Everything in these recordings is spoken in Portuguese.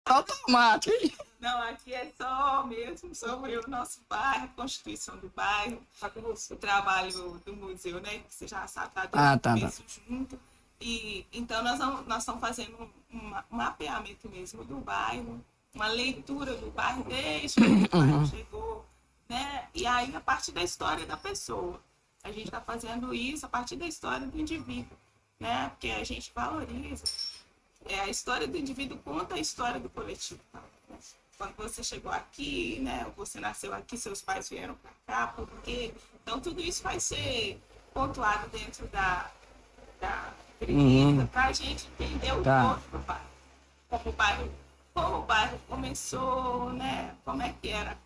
automático. Não, aqui é só mesmo sobre o nosso bairro, a constituição do bairro, o trabalho do museu, né? Que você já sabe, tá dentro disso junto. E então nós estamos fazendo um mapeamento mesmo do bairro, uma leitura do bairro desde que o bairro chegou, né? E aí a partir da história da pessoa. A gente está fazendo isso a partir da história do indivíduo, né? Porque a gente valoriza. A história do indivíduo conta a história do coletivo. Tá? Quando você chegou aqui, né? Você nasceu aqui, seus pais vieram para cá, por quê? Então tudo isso vai ser pontuado dentro da entrevista para a gente entender o todo do bairro. Como o bairro começou, né? Como é que era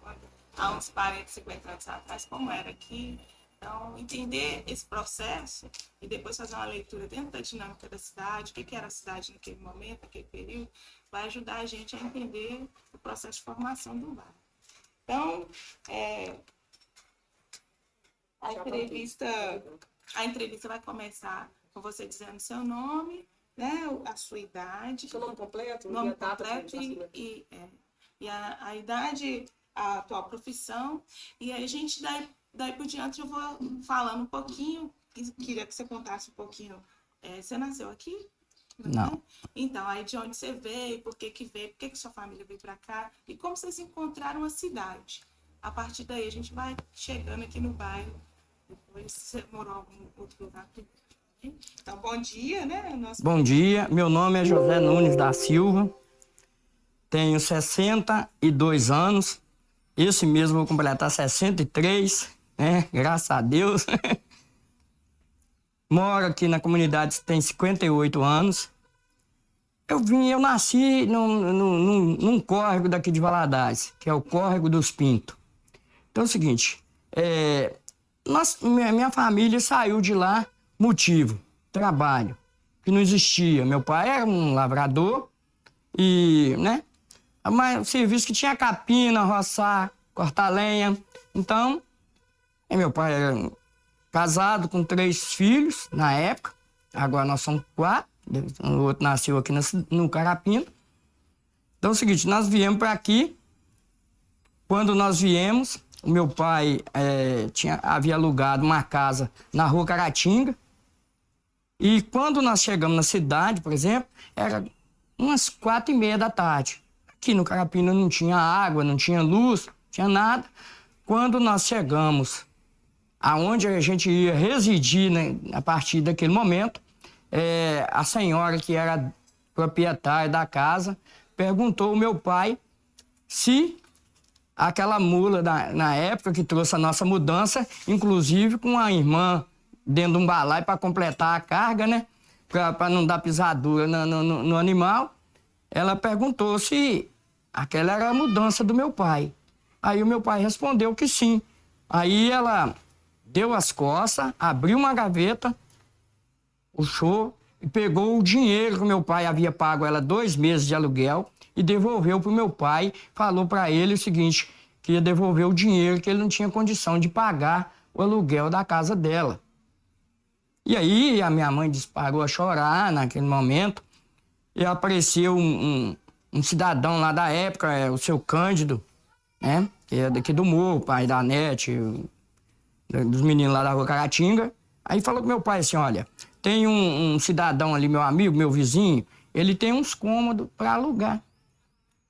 há uns 40, 50 anos atrás, como era aqui. Então, entender esse processo e depois fazer uma leitura dentro da dinâmica da cidade, o que era a cidade naquele momento, naquele período, vai ajudar a gente a entender o processo de formação do bairro. Então, a entrevista vai começar com você dizendo seu nome, né, a sua idade. Seu nome completo? Nome completo e a idade, a atual profissão. E aí a gente daí por diante eu vou falando um pouquinho, queria que você contasse um pouquinho. Você nasceu aqui? Não. Então, aí de onde você veio, por que veio, por que sua família veio para cá e como vocês encontraram a cidade. A partir daí a gente vai chegando aqui no bairro. Depois você morou em algum outro lugar aqui. Então, bom dia, né? Bom dia, meu nome é José Nunes da Silva, tenho 62 anos, esse mesmo vou completar 63, né? Graças a Deus. Moro aqui na comunidade, tem 58 anos. Eu nasci num córrego daqui de Valadares, que é o Córrego dos Pintos. Então é o seguinte, minha família saiu de lá, motivo, trabalho, que não existia. Meu pai era um lavrador e, né, mas o serviço que tinha capina, roçar, cortar lenha. Então, meu pai era casado com 3 filhos na época, agora nós somos 4, o outro nasceu aqui no Carapina. Então é o seguinte, nós viemos para aqui. Quando nós viemos, o meu pai havia alugado uma casa na Rua Caratinga. E quando nós chegamos na cidade, por exemplo, era umas 4h30 da tarde. Aqui no Carapina não tinha água, não tinha luz, não tinha nada. Quando nós chegamos aonde a gente ia residir, né, a partir daquele momento, a senhora que era proprietária da casa perguntou ao meu pai se aquela mula na época que trouxe a nossa mudança, inclusive com a irmã dentro de um balaio para completar a carga, né? Para não dar pisadura no animal. Ela perguntou se aquela era a mudança do meu pai. Aí o meu pai respondeu que sim. Aí ela deu as costas, abriu uma gaveta, puxou e pegou o dinheiro que o meu pai havia pago ela 2 meses de aluguel e devolveu para o meu pai. Falou para ele o seguinte, que ia devolver o dinheiro, que ele não tinha condição de pagar o aluguel da casa dela. E aí a minha mãe disparou a chorar naquele momento e apareceu um cidadão lá da época, o seu Cândido, né? Que é daqui do morro, pai da Nete, dos meninos lá da Rua Caratinga. Aí falou com meu pai assim, olha, tem um cidadão ali, meu amigo, meu vizinho, ele tem uns cômodos para alugar,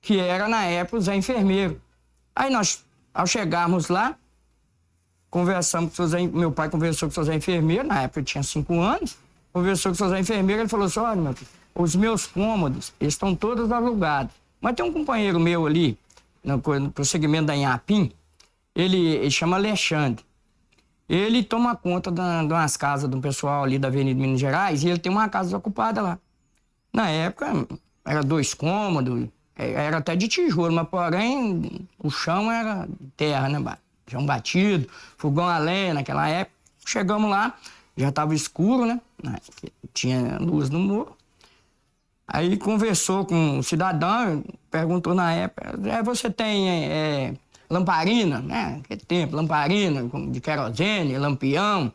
que era na época o Zé Enfermeiro. Aí nós, ao chegarmos lá, conversamos com o Zé, meu pai conversou com o Zé Enfermeiro, na época eu tinha 5 anos, conversou com o Zé Enfermeiro, ele falou assim, olha, meu filho, os meus cômodos, eles estão todos alugados. Mas tem um companheiro meu ali, no prosseguimento da Inhapim, ele chama Alexandre. Ele toma conta de umas casas do pessoal ali da Avenida Minas Gerais e ele tem uma casa ocupada lá. Na época, era 2 cômodos, era até de tijolo, mas porém o chão era terra, né? Chão batido, fogão a lenha naquela época. Chegamos lá, já estava escuro, né? Tinha luz no muro. Aí conversou com o cidadão, perguntou na época, você tem lamparina, né? Naquele tempo, lamparina de querosene, lampião.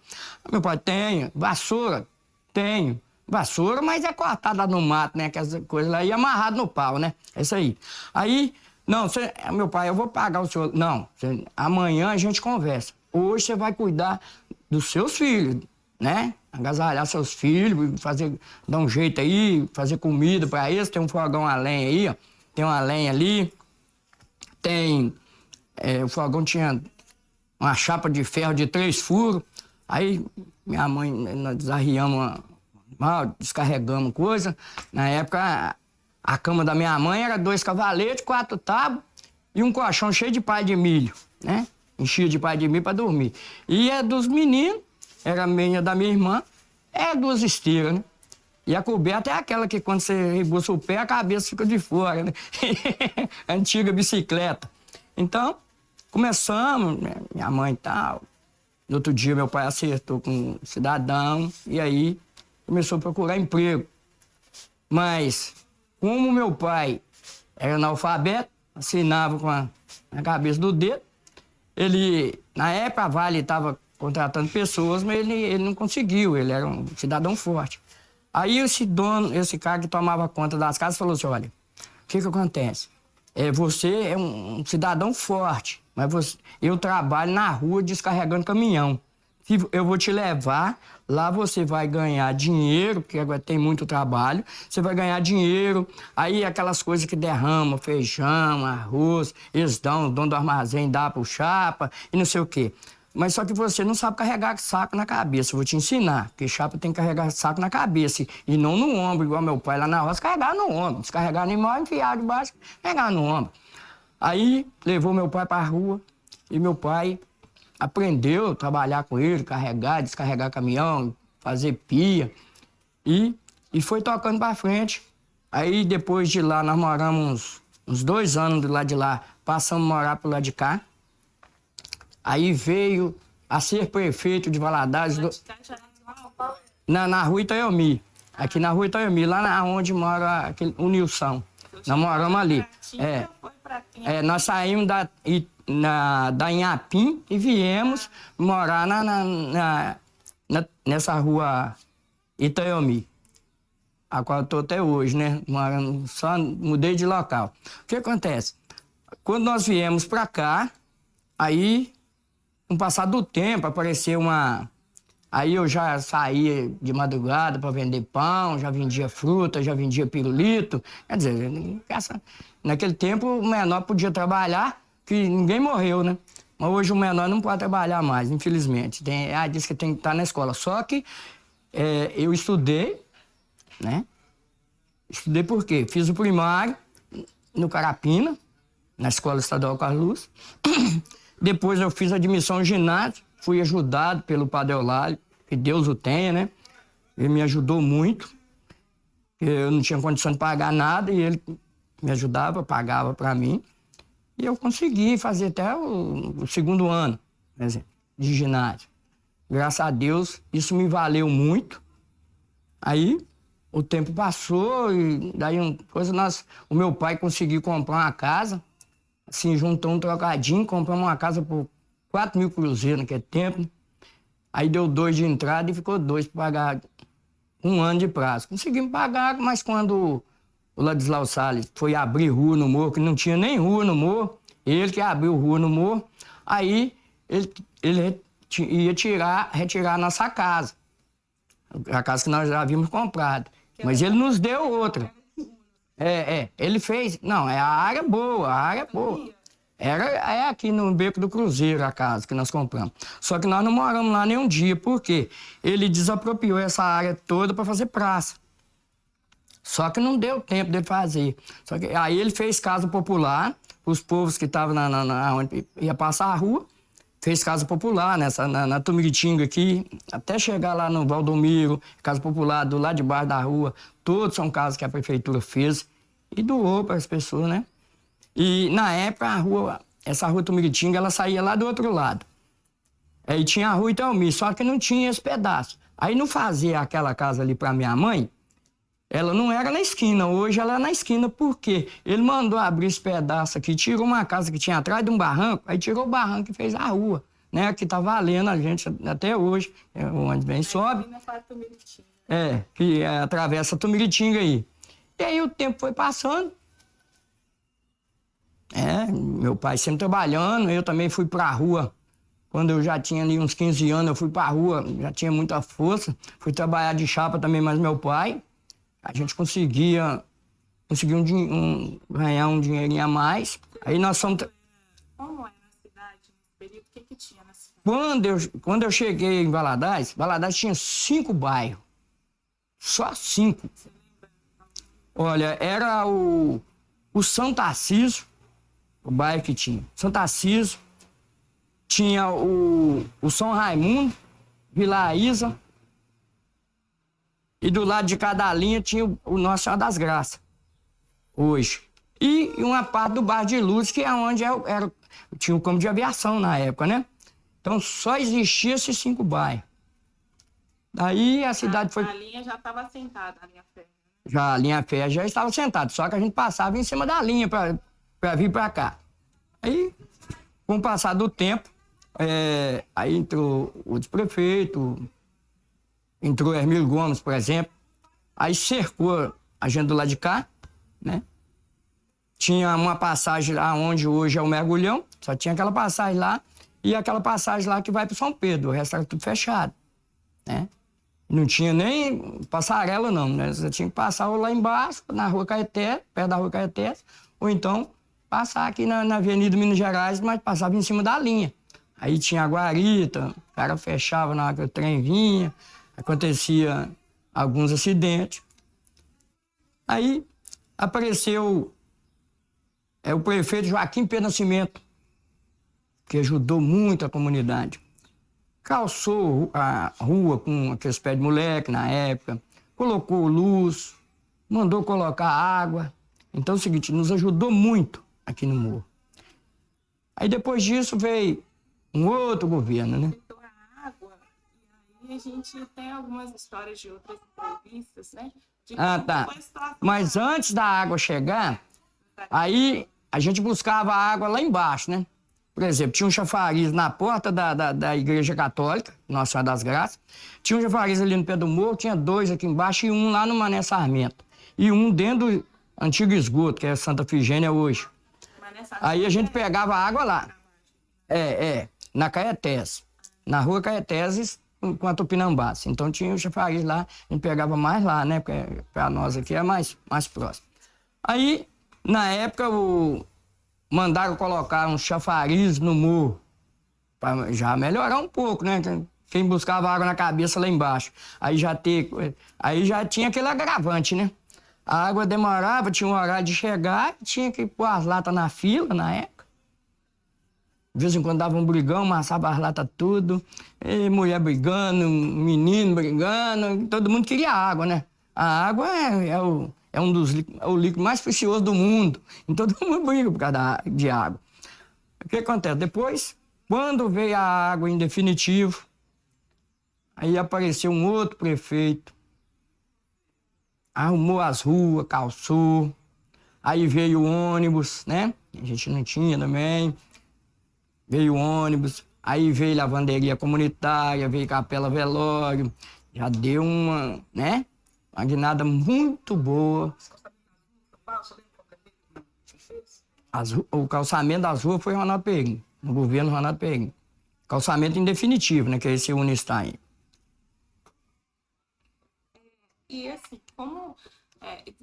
Meu pai, tenho. Vassoura? Tenho. vassoura, mas é cortada no mato, né? Aquelas coisas lá, e amarrado no pau, né? É isso aí. Aí, não, meu pai, eu vou pagar o senhor. Não, amanhã a gente conversa. Hoje você vai cuidar dos seus filhos, né? Agasalhar seus filhos, dar um jeito aí, fazer comida para eles. Tem um fogão a lenha aí, ó. Tem uma lenha ali. O fogão tinha uma chapa de ferro de 3 furos. Aí minha mãe, nós desarriamos, descarregamos coisa. Na época, a cama da minha mãe era 2 cavaletes, 4 tábuas e um colchão cheio de palha de milho, né? Enchia de palha de milho para dormir. E a dos meninos, era a minha da minha irmã, 2 esteiras, né? E a coberta é aquela que quando você rebuça o pé, a cabeça fica de fora, né? Antiga bicicleta. Então, começamos, né? Minha mãe e tal. No outro dia, meu pai acertou com um cidadão e aí começou a procurar emprego. Mas, como meu pai era analfabeto, assinava com a cabeça do dedo, na época, a Vale estava contratando pessoas, mas ele não conseguiu, ele era um cidadão forte. Aí esse cara que tomava conta das casas falou assim, olha, o que acontece? Você é um cidadão forte, mas eu trabalho na rua descarregando caminhão. Eu vou te levar, lá você vai ganhar dinheiro, porque agora tem muito trabalho, você vai ganhar dinheiro, aí aquelas coisas que derramam, feijão, arroz, eles dão, o dono do armazém dá pro chapa e não sei o quê. Mas só que você não sabe carregar saco na cabeça, eu vou te ensinar, porque chapa tem que carregar saco na cabeça e não no ombro, igual meu pai lá na roça, carregar no ombro, descarregar animal, enfiar debaixo, carregar no ombro. Aí levou meu pai pra rua e meu pai aprendeu a trabalhar com ele, carregar, descarregar caminhão, fazer pia e foi tocando pra frente. Aí depois de lá, nós moramos uns 2 anos do lado de lá, passamos a morar pro lado de cá. Aí veio a ser prefeito de Valadares. Na rua Itaiomi. Aqui na rua Itaiomi, lá onde mora o Nilson. Nós moramos ali. Nós saímos da Inhapim e viemos morar nessa rua Itaiomi, a qual eu estou até hoje, né? Morando, só mudei de local. O que acontece? Quando nós viemos para cá, aí, com o passar do tempo, apareceu uma... Aí eu já saía de madrugada para vender pão, já vendia fruta, já vendia pirulito. Quer dizer, naquele tempo o menor podia trabalhar, que ninguém morreu, né? Mas hoje o menor não pode trabalhar mais, infelizmente. Diz que tem que estar na escola. Só que eu estudei, né? Estudei por quê? Fiz o primário no Carapina, na Escola Estadual Carlos. Depois eu fiz admissão ao ginásio, fui ajudado pelo Padre Eulário, que Deus o tenha, né? Ele me ajudou muito. Eu não tinha condição de pagar nada e ele me ajudava, pagava para mim. E eu consegui fazer até o 2º ano, por exemplo, de ginásio. Graças a Deus, isso me valeu muito. Aí, o tempo passou e daí o meu pai conseguiu comprar uma casa, assim, juntou um trocadinho, compramos uma casa por 4.000 cruzeiros naquele tempo. Né? Aí deu 2 de entrada e ficou 2 para pagar 1 ano de prazo. Conseguimos pagar, mas quando o Ladislau Salles foi abrir rua no morro, que não tinha nem rua no morro, ele que abriu rua no morro, aí ele ia retirar a nossa casa, a casa que nós já havíamos comprado. Mas ele nos deu outra. Ele fez... Não, a área boa, a área boa. É aqui no Beco do Cruzeiro a casa que nós compramos. Só que nós não moramos lá nem um dia, porque ele desapropriou essa área toda para fazer praça. Só que não deu tempo dele fazer. Aí ele fez casa popular, os povos que estavam onde ia passar a rua, fez casa popular na Tumiritinga aqui, até chegar lá no Valdomiro, casa popular do lado de baixo da rua. Todos são casas que a prefeitura fez e doou para as pessoas, né? E na época essa rua Tumiritinga, ela saía lá do outro lado. Aí tinha a rua Itaiomi, só que não tinha esse pedaço. Aí não fazia aquela casa ali para minha mãe, ela não era na esquina, hoje ela é na esquina, por quê? Ele mandou abrir esse pedaço aqui, tirou uma casa que tinha atrás de um barranco, aí tirou o barranco e fez a rua, né? Que tá valendo a gente até hoje, onde vem sobe. que atravessa Tumiritinga aí. E aí o tempo foi passando. Meu pai sempre trabalhando, eu também fui pra rua. Quando eu já tinha ali uns 15 anos, eu fui pra rua, já tinha muita força. Fui trabalhar de chapa também, mas meu pai. A gente conseguiu ganhar um dinheirinho a mais. Aí nós fomos... Como era a cidade nesse período? O que tinha na cidade? Quando eu cheguei em Valadares tinha 5 bairros. Só 5. Olha, era o São Tarcísio, o bairro que tinha. São Tarcísio, tinha o São Raimundo, Vila Isa, e do lado de cada linha tinha o Nossa Senhora das Graças, hoje. E uma parte do bairro de Luz, que é onde tinha o campo de aviação na época, né? Então só existia esses 5 bairros. Daí a cidade foi... A linha já estava assentada, a linha férrea. Já a linha férrea já estava sentada, só que a gente passava em cima da linha para vir para cá. Aí, com o passar do tempo, aí entrou outro prefeito, entrou Hermílio Gomes, por exemplo, aí cercou a gente do lado de cá, né? Tinha uma passagem lá onde hoje é o Mergulhão, só tinha aquela passagem lá, e aquela passagem lá que vai para São Pedro, o resto era tudo fechado, né? Não tinha nem passarela, não, né? Você tinha que passar ou lá embaixo, na Rua Caetés, perto da Rua Caetés, ou então passar aqui na Avenida Minas Gerais, mas passava em cima da linha. Aí tinha a guarita, o cara fechava na hora que o trem vinha, acontecia alguns acidentes. Aí apareceu o prefeito Joaquim Pedro Nascimento, que ajudou muito a comunidade. Calçou a rua com aqueles pés de moleque na época, colocou luz, mandou colocar água. Então é o seguinte, nos ajudou muito aqui no Morro. Aí depois disso veio um outro governo, né? A água, e aí a gente tem algumas histórias de outras entrevistas, né? Tá. Mas antes da água chegar, aí a gente buscava a água lá embaixo, né? Por exemplo, tinha um chafariz na porta da Igreja Católica, Nossa Senhora das Graças. Tinha um chafariz ali no pé do morro, tinha 2 aqui embaixo e um lá no Mané Sarmento. E um dentro do antigo esgoto, que é Santa Figênia hoje. Aí a gente pegava a água lá. Na Caetés. Na Rua Caetés com a Tupinambás. Então tinha o chafariz lá, a gente pegava mais lá, né? Porque para nós aqui é mais próximo. Aí, na época, mandaram colocar um chafariz no morro, para já melhorar um pouco, né? Quem buscava água na cabeça lá embaixo. Aí já tinha aquele agravante, né? A água demorava, tinha um horário de chegar, tinha que pôr as latas na fila na época. De vez em quando dava um brigão, amassava as latas tudo, e mulher brigando, menino brigando, todo mundo queria água, né? A água é o líquido mais precioso do mundo. Então todo mundo briga por causa de água. O que acontece? Depois, quando veio a água em definitivo, aí apareceu um outro prefeito, arrumou as ruas, calçou, aí veio o ônibus, né? A gente não tinha também. Veio o ônibus, aí veio lavanderia comunitária, veio capela velório, já deu uma, né? Uma guinada muito boa. O calçamento das ruas foi Ronaldo Perim, no governo Ronaldo Perim. Calçamento em definitivo, né? Que é esse Unistar. E assim, como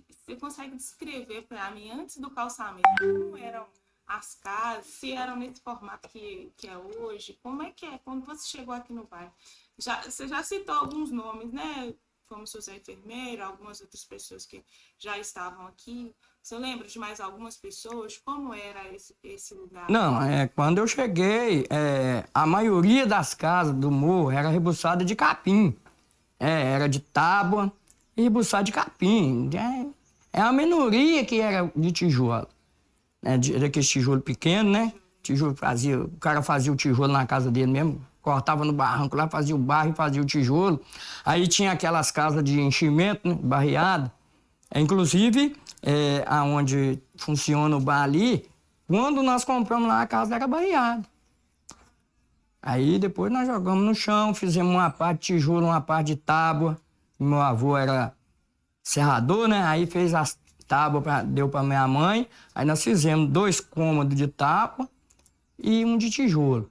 você consegue descrever para mim, antes do calçamento, como eram as casas, se eram nesse formato que é hoje? Como é que é? Quando você chegou aqui no bairro, você já citou alguns nomes, né? Como José Enfermeiro, algumas outras pessoas que já estavam aqui. Você lembra de mais algumas pessoas? Como era esse lugar? Não, quando eu cheguei, a maioria das casas do morro era rebuçada de capim. Era de tábua e rebuçada de capim. É a minoria que era de tijolo. Daquele tijolo pequeno, né? O cara fazia o tijolo na casa dele mesmo, cortava no barranco lá, fazia o barro e fazia o tijolo. Aí tinha aquelas casas de enchimento, né? Barreada. Inclusive, aonde funciona o bar ali, quando nós compramos lá, a casa era barreada. Aí depois nós jogamos no chão, fizemos uma parte de tijolo, uma parte de tábua, Meu avô era serrador, né? Aí fez as tábuas, deu para minha mãe. Aí nós fizemos 2 cômodos de tábua e um de tijolo.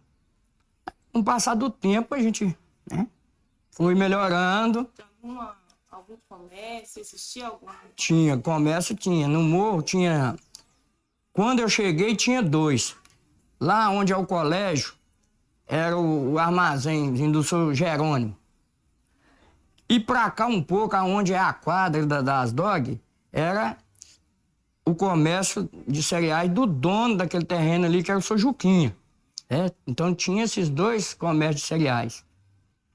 Com o passar do tempo, a gente, né, foi melhorando. Algum comércio? Existia algum? Tinha, comércio tinha. No morro tinha... Quando eu cheguei, tinha 2. Lá onde é o colégio, era o armazém do seu Jerônimo. E pra cá um pouco, aonde é a quadra das dog, era o comércio de cereais do dono daquele terreno ali, que era o seu Juquinha. Então tinha esses 2 comércios de cereais.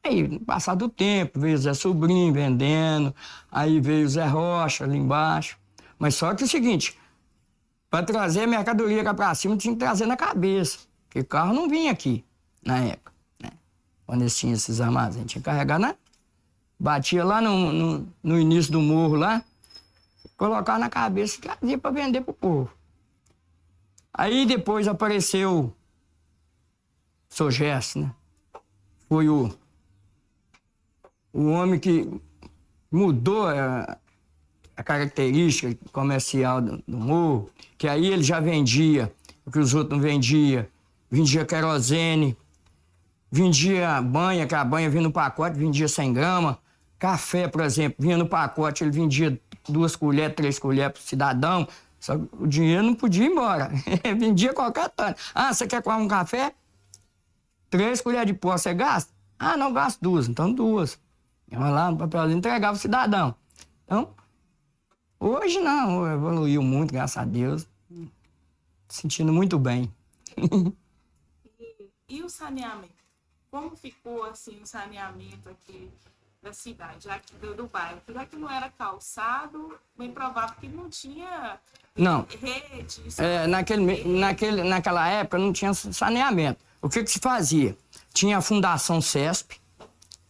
Aí, no passar do tempo, veio o Zé Sobrinho vendendo, aí veio o Zé Rocha ali embaixo. Mas só que é o seguinte, para trazer a mercadoria cá pra cima, tinha que trazer na cabeça, porque o carro não vinha aqui, na época, né? Quando eles tinham esses armazéns, tinha que carregar batia lá no início do morro lá, colocava na cabeça e trazia para vender pro povo. Aí depois apareceu o seu Gerson, né? Foi o homem que mudou a característica comercial do morro, que aí ele já vendia o que os outros não vendiam. Vendia querosene, vendia banha, que a banha vinha no pacote, vendia 100 gramas. Café, por exemplo, vinha no pacote, ele vendia 2 colheres, 3 colheres para o cidadão. Só que o dinheiro não podia ir embora. Vendia qualquer tanto. Ah, você quer comer um café? 3 colheres de pó, você gasta? Ah, não, gasto 2, então 2. Eu ia lá no papelzinho, entregava o cidadão. Então, hoje não, evoluiu muito, graças a Deus. Sentindo muito bem. E o saneamento? Como ficou assim o saneamento aqui da cidade, já que do bairro? Já que não era calçado, bem provável que não tinha rede. Naquela época não tinha saneamento. O que se fazia? Tinha a Fundação CESP,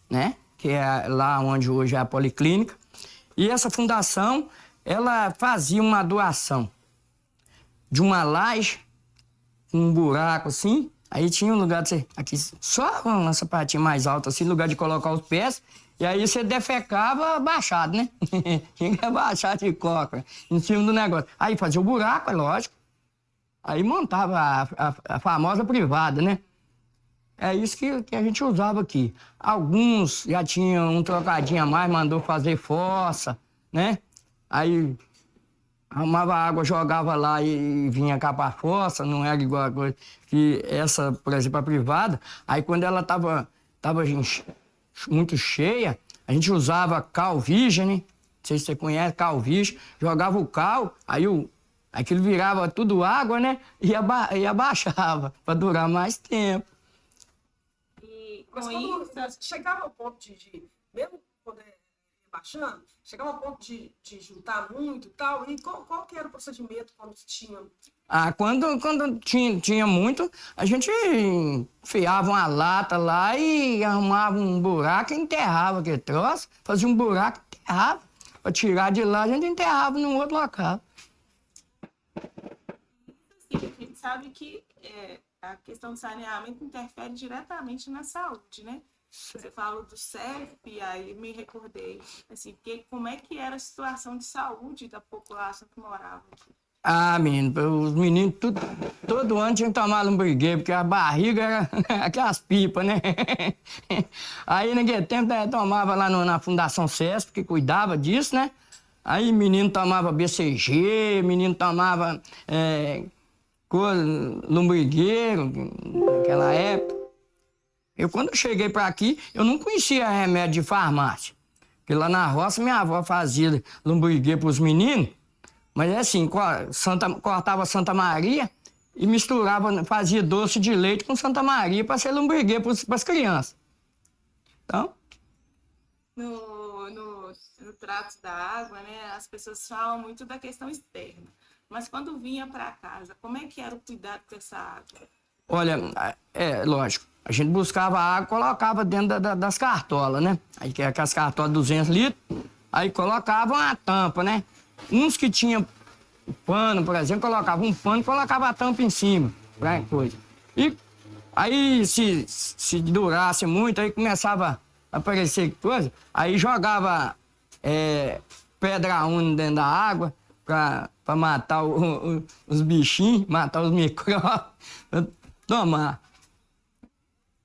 né? Que é lá onde hoje é a Policlínica. E essa fundação, ela fazia uma doação de uma laje, um buraco assim. Aí tinha um lugar de você, aqui, só uma sapatinha mais alta, assim, lugar de colocar os pés. E aí você defecava abaixado, né? Tinha que abaixar de coca em cima do negócio. Aí fazia o buraco, é lógico. Aí montava a famosa privada, né? É isso que a gente usava aqui. Alguns já tinham um trocadinho a mais, mandou fazer fossa, né? Aí arrumava água, jogava lá e vinha cá pra fossa, não era igual a coisa que essa, por exemplo, a privada. Aí quando ela tava muito cheia, a gente usava cal virgem, né? Não sei se você conhece, cal virgem. Jogava o cal, aí aquilo virava tudo água, né? E abaixava para durar mais tempo. Mas quando chegava ao ponto mesmo quando ia baixando, chegava ao ponto de juntar muito e tal, e qual que era o procedimento quando tinha? Ah, quando tinha muito, a gente enfiava uma lata lá e arrumava um buraco e enterrava aquele troço, fazia um buraco e enterrava. Para tirar de lá, a gente enterrava num outro local. Sim, a gente sabe que a questão do saneamento interfere diretamente na saúde, né? Você falou do CEP, aí me recordei, assim, como é que era a situação de saúde da população que morava aqui? Ah, menino, os meninos todo ano tinham que tomar lombrigueiro, porque a barriga era aquelas pipas, né? Aí naquele tempo tomava lá na Fundação CESP, que cuidava disso, né? Aí menino tomava BCG, menino tomava lombrigueiro, naquela época. Quando eu cheguei para aqui, eu não conhecia remédio de farmácia. Porque lá na roça, minha avó fazia lombrigueiro para os meninos, mas é assim, cortava Santa Maria e misturava, fazia doce de leite com Santa Maria para ser lombrigueiro para as crianças. Então... No trato da água, né, as pessoas falam muito da questão externa. Mas quando vinha para casa, como é que era o cuidado com essa água? Olha, lógico, a gente buscava água e colocava dentro das cartolas, né? Aí que é aquelas cartolas de 200 litros, aí colocavam a tampa, né? Uns que tinham pano, por exemplo, colocavam um pano e colocava a tampa em cima, coisa. E aí, se durasse muito, aí começava aparecer coisa. Aí jogava pedra única dentro da água pra matar os bichinhos, matar os micróbios, tomar.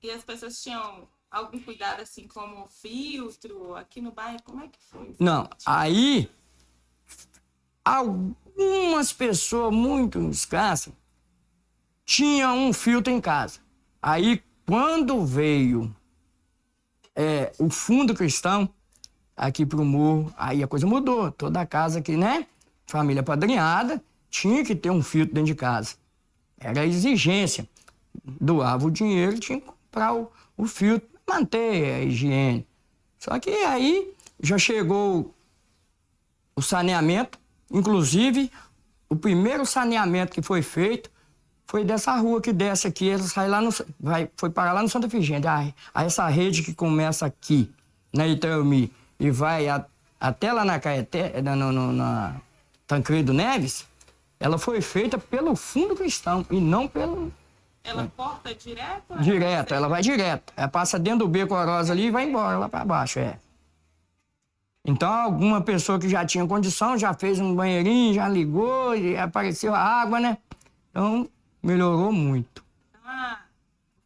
E as pessoas tinham algum cuidado, assim, como filtro aqui no bairro? Como é que foi? Não, aí algumas pessoas muito escassas tinham um filtro em casa. Aí, quando veio o Fundo Cristão aqui pro Morro, aí a coisa mudou. Toda a casa aqui, né? Família padrinhada, tinha que ter um filtro dentro de casa. Era a exigência. Doava o dinheiro, tinha que comprar o filtro, manter a higiene. Só que aí já chegou o saneamento, inclusive o primeiro saneamento que foi feito foi dessa rua que desce aqui, ele sai lá foi parar lá no Santa Efigênia. Essa rede que começa aqui, na Itaiomi, e vai até lá na Caeté, na Tancredo Neves, ela foi feita pelo Fundo Cristão e não pelo... Ela corta direto? Direto, ela vai direto. Ela passa dentro do beco Orosa ali e vai embora lá para baixo, Então, alguma pessoa que já tinha condição, já fez um banheirinho, já ligou, e apareceu a água, né? Então, melhorou muito.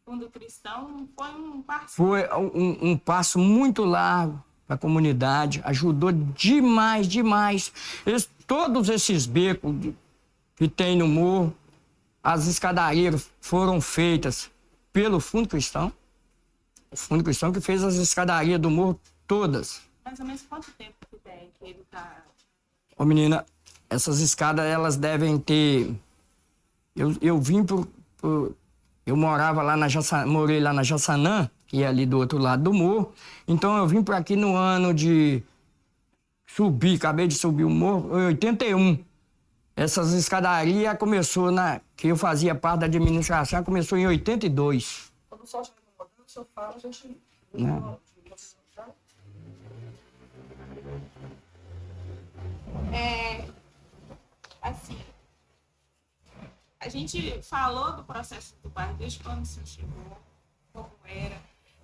O Fundo Cristão foi um passo... Foi um passo muito largo para a comunidade, ajudou demais, demais. Todos esses becos que tem no morro, as escadarias foram feitas pelo Fundo Cristão. O Fundo Cristão que fez as escadarias do morro todas. Mais ou menos quanto tempo que tem que ele tá... Ô menina, essas escadas elas devem ter... Eu vim eu morava lá morei lá na Jaçanã, que é ali do outro lado do morro. Então eu vim para aqui no ano de acabei de subir o morro, em 81. Essas escadarias começou que eu fazia parte da administração, começou em 82. Quando o sol estiver incomodando, o senhor fala, a gente... Não. Assim, a gente falou do processo do bairro desde quando o senhor chegou, como era,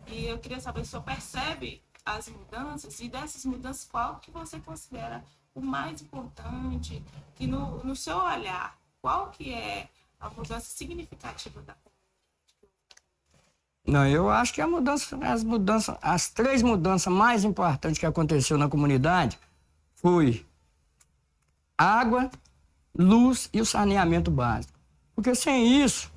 e eu queria saber se o senhor percebe as mudanças, e dessas mudanças, qual que você considera o mais importante, que no seu olhar, qual que é a mudança significativa da comunidade? Não, eu acho que as 3 mudanças mais importantes que aconteceu na comunidade foi água, luz e o saneamento básico. Porque sem isso,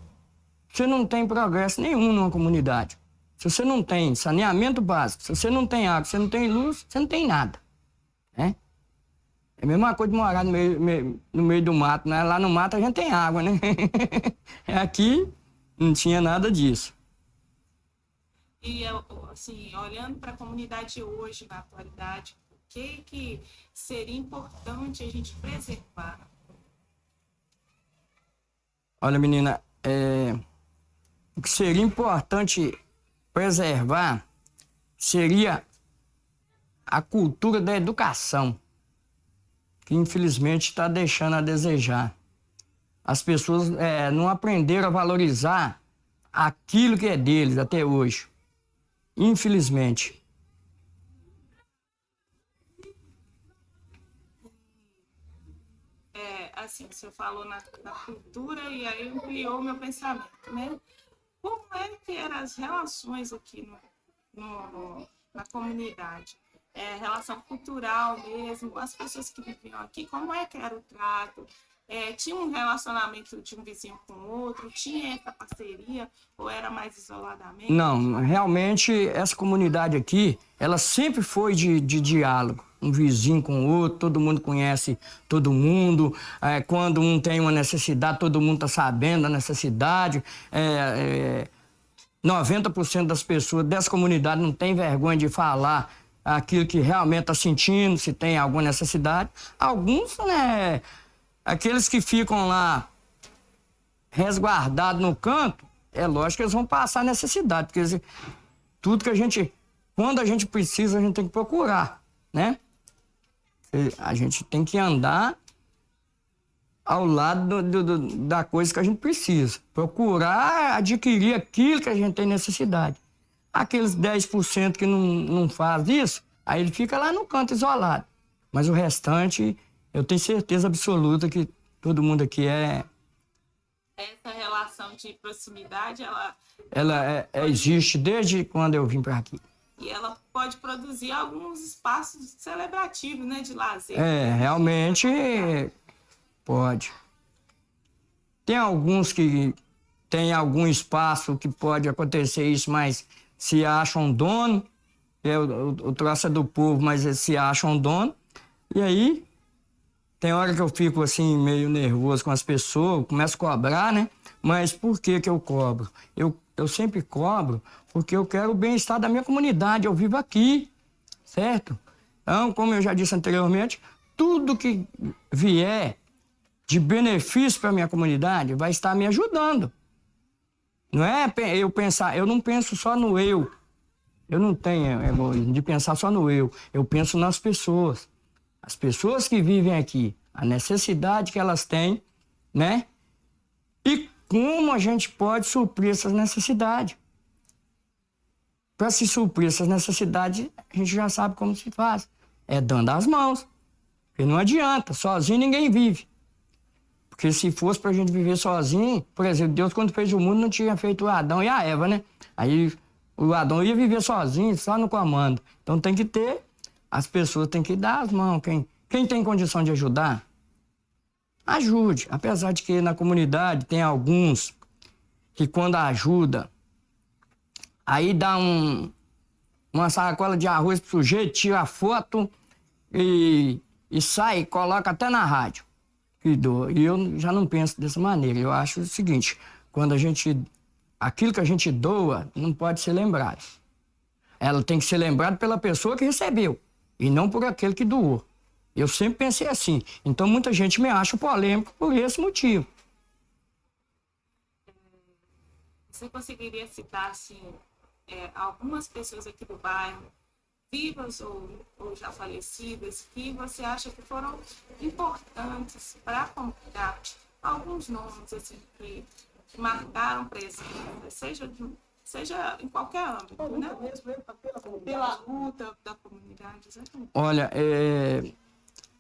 você não tem progresso nenhum numa comunidade. Se você não tem saneamento básico, se você não tem água, se você não tem luz, você não tem nada. Né? É a mesma coisa de morar no meio do mato, né? Lá no mato a gente tem água, né? Aqui não tinha nada disso. E, assim, olhando para a comunidade hoje, na atualidade, o que seria importante a gente preservar? Olha, menina, o que seria importante preservar seria a cultura da educação, que infelizmente está deixando a desejar. As pessoas não aprenderam a valorizar aquilo que é deles até hoje, infelizmente. Assim, o senhor falou na cultura e aí ampliou o meu pensamento, né? Como é que eram as relações aqui na comunidade? Relação cultural mesmo, as pessoas que viviam aqui, como é que era o trato? Tinha um relacionamento de um vizinho com o outro? Tinha essa parceria ou era mais isoladamente? Não, realmente essa comunidade aqui, ela sempre foi de diálogo. Um vizinho com o outro, todo mundo conhece todo mundo. Quando um tem uma necessidade, todo mundo está sabendo da necessidade. 90% das pessoas dessa comunidade não tem vergonha de falar aquilo que realmente está sentindo, se tem alguma necessidade. Alguns, né, aqueles que ficam lá resguardados no canto, é lógico que eles vão passar necessidade, porque tudo que quando a gente precisa, a gente tem que procurar, né? A gente tem que andar ao lado da coisa que a gente precisa. Procurar adquirir aquilo que a gente tem necessidade. Aqueles 10% que não faz isso, aí ele fica lá no canto isolado. Mas o restante, eu tenho certeza absoluta que todo mundo aqui é... Essa relação de proximidade, existe desde quando eu vim para aqui. E ela pode produzir alguns espaços celebrativos, né, de lazer. Realmente pode. Tem alguns que tem algum espaço que pode acontecer isso, mas se acham dono, o troço é do povo, mas eles se acham dono. E aí, tem hora que eu fico assim, meio nervoso com as pessoas, começo a cobrar, né? Mas por que eu cobro? Eu sempre cobro porque eu quero o bem-estar da minha comunidade, eu vivo aqui, certo? Então, como eu já disse anteriormente, tudo que vier de benefício para a minha comunidade vai estar me ajudando. Não é eu não penso só no eu. Eu não tenho egoísmo de pensar só no eu. Eu penso nas pessoas. As pessoas que vivem aqui, a necessidade que elas têm, né? E como a gente pode suprir essas necessidades. Para se suprir essas necessidades, a gente já sabe como se faz. É dando as mãos. Porque não adianta, sozinho ninguém vive. Porque se fosse pra gente viver sozinho, por exemplo, Deus quando fez o mundo não tinha feito o Adão e a Eva, né? Aí o Adão ia viver sozinho, só no comando. Então tem que ter, as pessoas têm que dar as mãos. Quem tem condição de ajudar, ajude. Apesar de que na comunidade tem alguns que quando ajuda, aí dá uma sacola de arroz pro sujeito, tira a foto e sai, coloca até na rádio. E eu já não penso dessa maneira. Eu acho o seguinte, aquilo que a gente doa não pode ser lembrado. Ela tem que ser lembrada pela pessoa que recebeu e não por aquele que doou. Eu sempre pensei assim. Então muita gente me acha polêmico por esse motivo. Você conseguiria citar assim, algumas pessoas aqui do bairro, vivas ou já falecidas, que você acha que foram importantes para a comunidade? Alguns nomes assim, que marcaram presença, seja em qualquer âmbito, né? Pela luta da comunidade. Exatamente. Olha,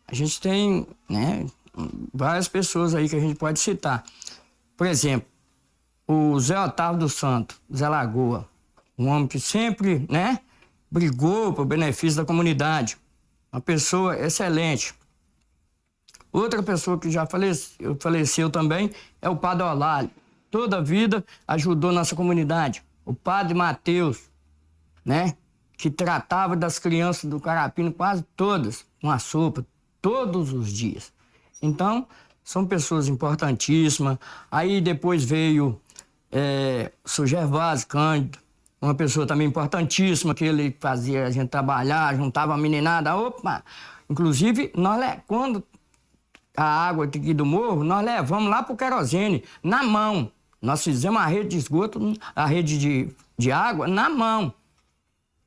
a gente tem, né, várias pessoas aí que a gente pode citar. Por exemplo, o Zé Otávio dos Santos, Zé Lagoa, um homem que sempre, né, brigou por benefício da comunidade. Uma pessoa excelente. Outra pessoa que já faleceu também é o Padre Olálio. Toda a vida ajudou nossa comunidade. O Padre Mateus, né? Que tratava das crianças do Carapino quase todas com a sopa, todos os dias. Então, são pessoas importantíssimas. Aí depois veio o Sr. Gervásio Cândido, uma pessoa também importantíssima, que ele fazia a gente trabalhar, juntava a meninada, opa! Inclusive, quando a água aqui do morro, nós levamos lá pro querosene, na mão. Nós fizemos a rede de esgoto, a rede de água, na mão.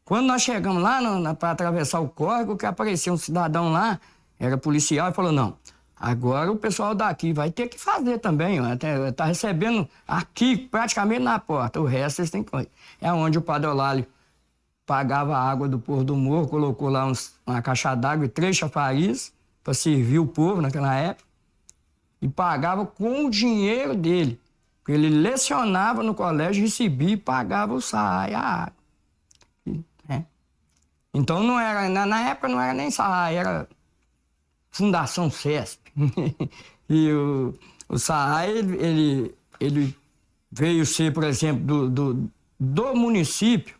Quando nós chegamos lá para atravessar o córrego, que apareceu um cidadão lá, era policial, e falou, não, agora o pessoal daqui vai ter que fazer também, tá recebendo aqui praticamente na porta, o resto vocês têm que... É onde o Padre Olálio pagava a água do povo do morro, colocou lá uma caixa d'água e 3 chafariz para servir o povo naquela época, e pagava com o dinheiro dele. Ele lecionava no colégio, recebia e pagava o salário, a água. Então não era, na época não era nem salário, era Fundação CESP. E o salário, ele veio ser, por exemplo, do município,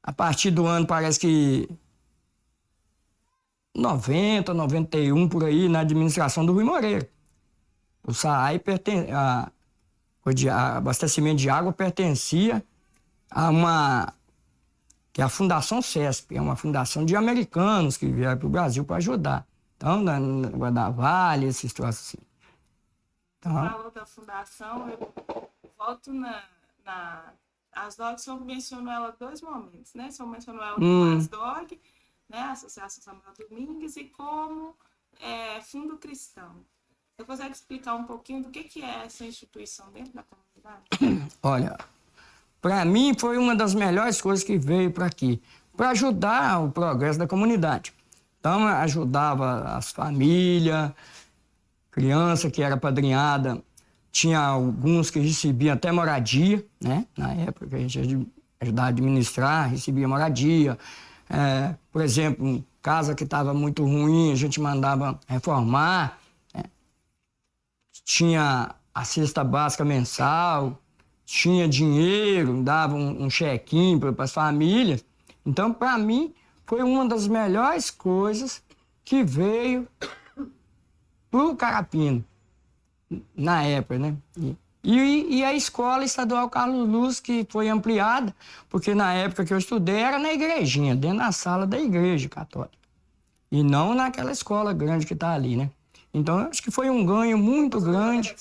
a partir do ano, parece que 90, 91, por aí, na administração do Rui Moreira. O SAAI, o abastecimento de água, pertencia que é a Fundação CESP, é uma fundação de americanos que vieram para o Brasil para ajudar. Então, na Guadavale, esses troços assim. Então, falou da fundação, eu volto as DOG, só mencionou ela 2 momentos, né? Só mencionou ela como as DOG, né? A Associação Samuel Domingues, e como Fundo Cristão. Você consegue explicar um pouquinho do que é essa instituição dentro da comunidade? Olha, para mim, foi uma das melhores coisas que veio para aqui, para ajudar o progresso da comunidade. Então, ajudava as famílias, criança que era padrinhada, tinha alguns que recebiam até moradia, né? Na época que a gente ajudava a administrar, recebia moradia. Por exemplo, casa que estava muito ruim, a gente mandava reformar. Né? Tinha a cesta básica mensal, tinha dinheiro, dava um chequinho para as famílias. Então, para mim, foi uma das melhores coisas que veio para o Carapina, na época, né? E a escola estadual Carlos Luz, que foi ampliada, porque na época que eu estudei era na igrejinha, dentro da sala da igreja católica. E não naquela escola grande que está ali, né? Então, eu acho que foi um ganho muito grande.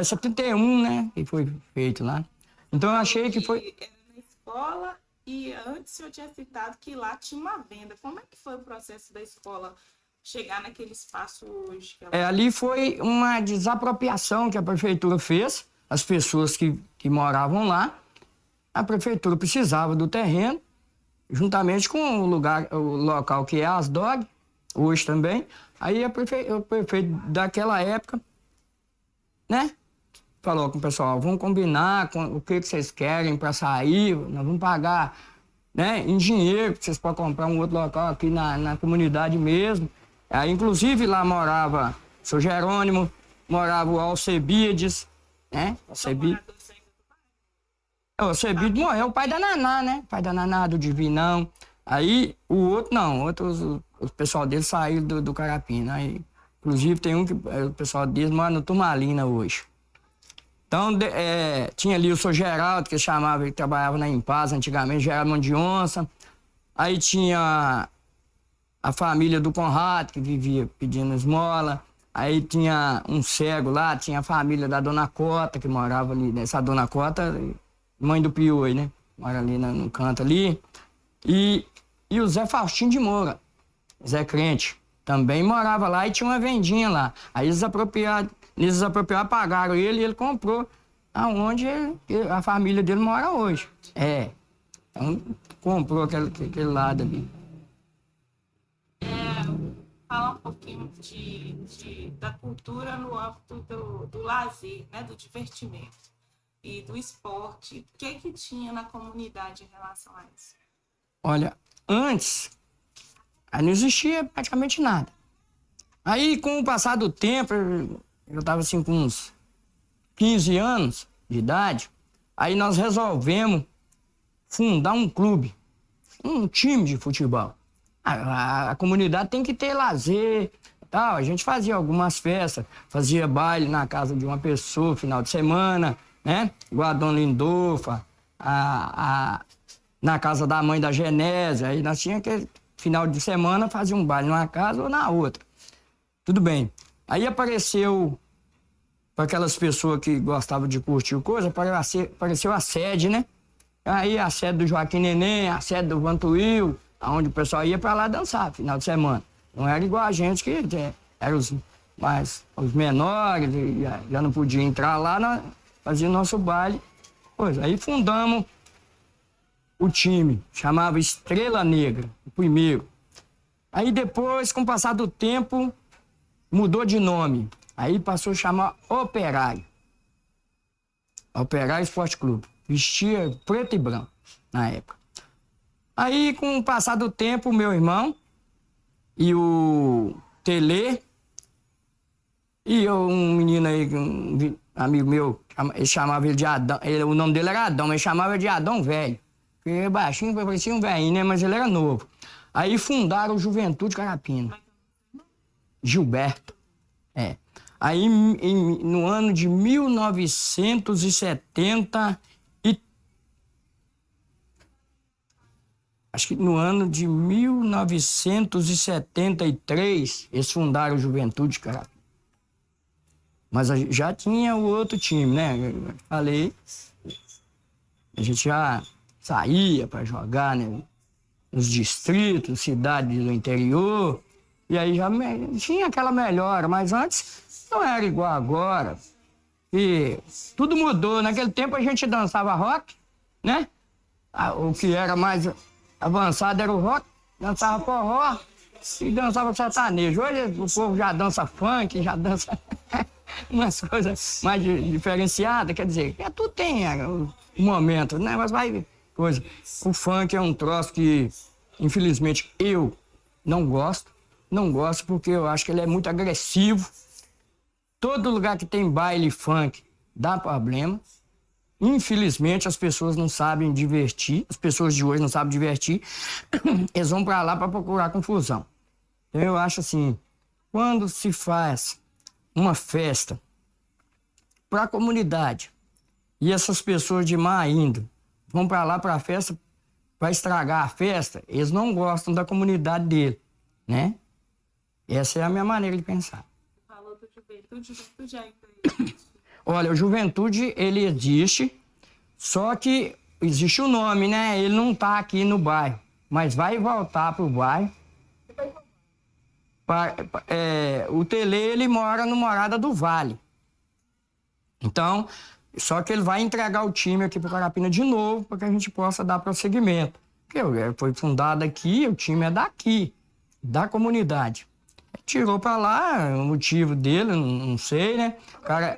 71, né? Que foi feito lá. Então, eu achei que foi... Era na escola e antes eu tinha citado que lá tinha uma venda. Como é que foi o processo da escola chegar naquele espaço hoje? Ali foi uma desapropriação que a prefeitura fez, as pessoas que moravam lá. A prefeitura precisava do terreno, juntamente com o local que é Asdog, hoje também. Aí o prefeito daquela época, né, falou com o pessoal, vamos combinar com o que vocês querem para sair, nós vamos pagar, né, em dinheiro, vocês podem comprar um outro local aqui na comunidade mesmo. Aí, inclusive, lá morava o seu Jerônimo, morava o Alcebiades, né? O Alcebiades morreu, o pai da Naná, né? O pai da Naná, do Divinão. Aí, o outro não, o pessoal dele saiu do Carapina. Aí, inclusive, tem um que o pessoal deles mora no Turmalina hoje. Então, tinha ali o seu Geraldo, que chamava, ele trabalhava na Impaz antigamente, Geraldo Mão de Onça. Aí tinha a família do Conrado, que vivia pedindo esmola. Aí tinha um cego lá, tinha a família da Dona Cota, que morava ali. Essa Dona Cota, mãe do Pioi, né? Mora ali no canto ali. E o Zé Faustinho de Moura, Zé Crente, também morava lá e tinha uma vendinha lá. Aí eles desapropriaram, pagaram ele e ele comprou aonde a família dele mora hoje. Então comprou aquele lado ali. Falar um pouquinho da cultura no âmbito do lazer, né, do divertimento e do esporte. O que tinha na comunidade em relação a isso? Olha, antes não existia praticamente nada. Aí, com o passar do tempo, eu estava assim com uns 15 anos de idade, aí nós resolvemos fundar um clube, um time de futebol. A comunidade tem que ter lazer, tal. A gente fazia algumas festas, fazia baile na casa de uma pessoa, final de semana, né? Igual a Dona Lindolfa, na casa da mãe da Genésia. Aí nós tínhamos que, final de semana, fazer um baile numa casa ou na outra. Tudo bem. Aí apareceu, para aquelas pessoas que gostavam de curtir coisa, apareceu a sede, né? Aí a sede do Joaquim Neném, a sede do Vantuil, onde o pessoal ia para lá dançar, final de semana. Não era igual a gente, que eram os menores, já não podia entrar lá, nós fazíamos nosso baile. Pois, aí fundamos o time, chamava Estrela Negra, o primeiro. Aí depois, com o passar do tempo, mudou de nome. Aí passou a chamar Operário. Operário Esporte Clube. Vestia preto e branco, na época. Aí, com o passar do tempo, o meu irmão e o Tele e um menino aí, um amigo meu, ele chamava ele de Adão, o nome dele era Adão, mas chamava ele de Adão Velho. Porque ele baixinho, parecia um velhinho, né? Mas ele era novo. Aí fundaram o Juventude Carapina. Gilberto. Aí, no ano de 1970... Acho que no ano de 1973, eles fundaram o Juventude Carapina. Mas já tinha o outro time, né? Eu falei, a gente já saía para jogar, né? Nos distritos, cidades do interior. E aí já tinha aquela melhora, mas antes não era igual agora. E tudo mudou. Naquele tempo a gente dançava rock, né? O que era mais avançado era o rock, dançava forró e dançava sertanejo. Hoje o povo já dança funk, já dança umas coisas mais diferenciadas, quer dizer, tudo tem o momento, né? Mas vai coisa. O funk é um troço que, infelizmente, eu não gosto. Não gosto porque eu acho que ele é muito agressivo. Todo lugar que tem baile funk dá problema. Infelizmente, as pessoas não sabem divertir. As pessoas de hoje não sabem divertir. Eles vão pra lá para procurar confusão. Então, eu acho assim, quando se faz uma festa para a comunidade e essas pessoas de má índole vão para lá para a festa para estragar a festa, eles não gostam da comunidade dele, né? Essa é a minha maneira de pensar. Falou do Juventude ainda existe? Olha, o Juventude, ele existe, só que existe o nome, né? Ele não tá aqui no bairro, mas vai voltar pro bairro. O Tele, ele mora no Morada do Vale. Então, só que ele vai entregar o time aqui pro Carapina de novo, para que a gente possa dar prosseguimento. Porque foi fundado aqui, o time é daqui, da comunidade. Tirou para lá, o motivo dele, não sei, né? O cara...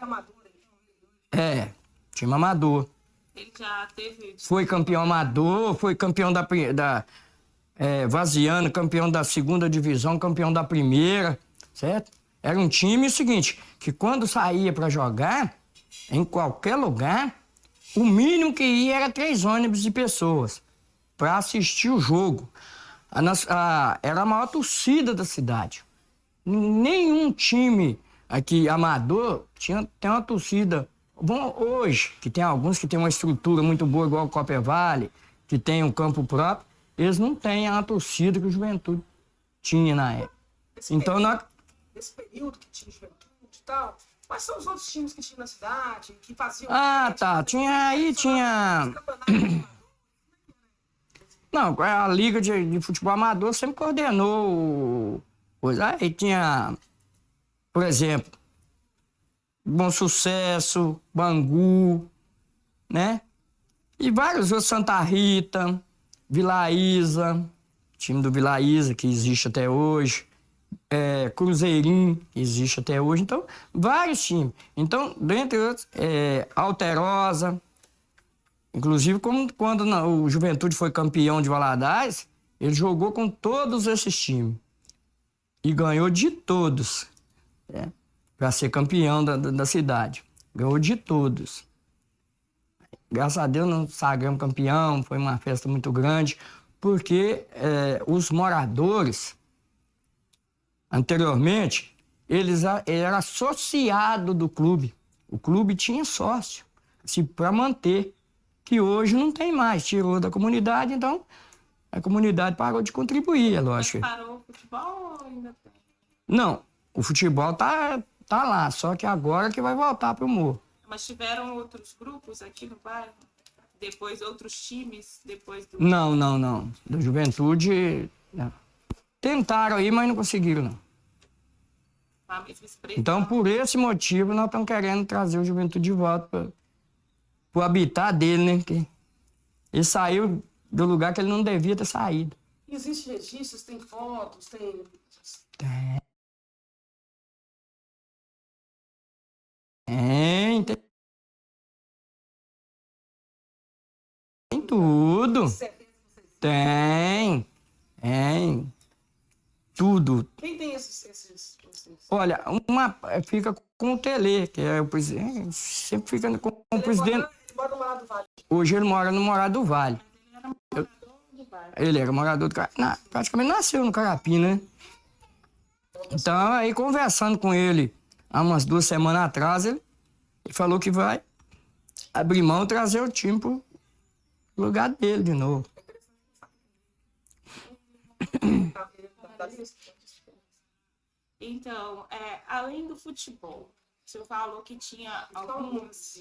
time amador. Ele já teve... Foi campeão amador, foi campeão Vaziano, campeão da segunda divisão, campeão da primeira, certo? Era um time, seguinte, que quando saía para jogar, em qualquer lugar, o mínimo que ia era 3 ônibus de pessoas para assistir o jogo. Era a maior torcida da cidade. Nenhum time aqui amador tem uma torcida. Bom, hoje, que tem alguns que tem uma estrutura muito boa, igual o Copper Vale, que tem um campo próprio, eles não têm a torcida que o Juventude tinha na época. Nesse período que tinha Juventude e tal, quais são os outros times que tinha na cidade, que faziam... Tinha... Não, a Liga de Futebol Amador sempre coordenou coisa. Aí tinha, por exemplo, Bom Sucesso, Bangu, né? E vários outros, Santa Rita, Vila Isa, time do Vila Isa, que existe até hoje, Cruzeirinho, que existe até hoje. Então, vários times. Então, dentre outros, Alterosa. Inclusive, quando o Juventude foi campeão de Valadares, ele jogou com todos esses times. E ganhou de todos, para ser campeão da cidade. Ganhou de todos. Graças a Deus, nós sagramos campeão, foi uma festa muito grande, porque os moradores, anteriormente, eles eram associados do clube. O clube tinha sócio, assim, para manter, que hoje não tem mais, tirou da comunidade, então a comunidade parou de contribuir, é lógico. Mas parou o futebol ou ainda tem? Não, o futebol tá lá, só que agora que vai voltar pro morro. Mas tiveram outros grupos aqui no bairro? Depois outros times? Depois do... Não. Da Juventude, não. Tentaram aí, mas não conseguiram, não. A mesma expressão. Então, por esse motivo, nós estamos querendo trazer o Juventude de volta para o habitat dele, né? Que ele saiu do lugar que ele não devia ter saído. Existem registros, tem fotos, tem... Tem tudo. Tem. Tudo. Quem tem esses... Olha, uma fica com o Tele, que é o presidente, sempre fica com o presidente. Ele mora no Morado do Vale. Hoje ele mora no Morado do Vale. Ele era morador do Carapina. Praticamente nasceu no Carapina, né? Então, aí conversando com ele há umas 2 semanas atrás, ele falou que vai abrir mão e trazer o time pro lugar dele de novo. Então, além do futebol, o senhor falou que tinha algumas...